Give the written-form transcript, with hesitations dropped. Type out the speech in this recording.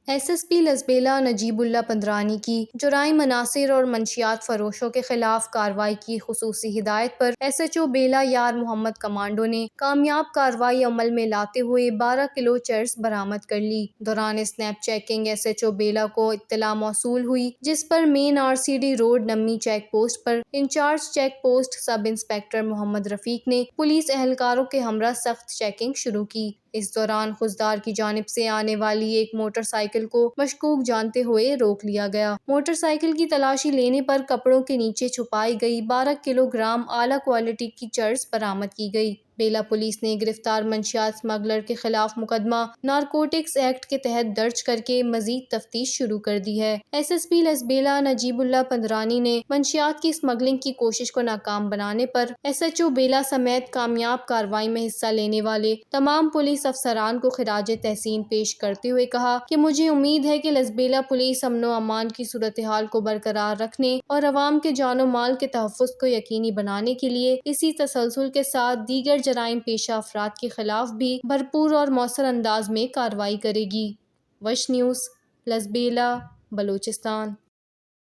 SSP Lasbela نجیب اللہ پندرانی کی جرائم عناصر اور منشیات فروشوں کے خلاف کارروائی کی خصوصی ہدایت پر SHO بیلا یار محمد کمانڈو نے کامیاب کارروائی عمل میں لاتے ہوئے 12 کلو چرس برآمد کر لی۔ دوران اسنیپ چیکنگ SHO بیلا کو اطلاع موصول ہوئی، جس پر مین RCD روڈ نمی چیک پوسٹ پر incharge check post sub inspector Muhammad Rafiq نے پولیس اہلکاروں کے ہمراہ سخت چیکنگ شروع کی۔ اس دوران خضدار کی جانب سے آنے والی ایک موٹر سائیکل کو مشکوک جانتے ہوئے روک لیا گیا۔ موٹر سائیکل کی تلاشی لینے پر کپڑوں کے نیچے چھپائی گئی 12 کلو گرام اعلیٰ کوالٹی کی چرس برآمد کی گئی۔ بیلا پولیس نے گرفتار منشیات اسمگلر کے خلاف مقدمہ نارکوٹکس ایکٹ کے تحت درج کر کے مزید تفتیش شروع کر دی ہے۔ SSP لزبیلا نجیب اللہ پندرانی نے منشیات کی اسمگلنگ کی کوشش کو ناکام بنانے پر SHO بیلا سمیت کامیاب کارروائی میں حصہ لینے والے تمام پولیس افسران کو خراج تحسین پیش کرتے ہوئے کہا کہ مجھے امید ہے کہ لزبیلا پولیس امن و امان کی صورتحال کو برقرار رکھنے اور عوام کے جان و مال کے تحفظ کو یقینی بنانے کے لیے اسی تسلسل کے ساتھ دیگر جرائم پیشہ افراد کے خلاف بھی بھرپور اور مؤثر انداز میں کارروائی کرے گی۔ وش نیوز، لزبیلا، بلوچستان۔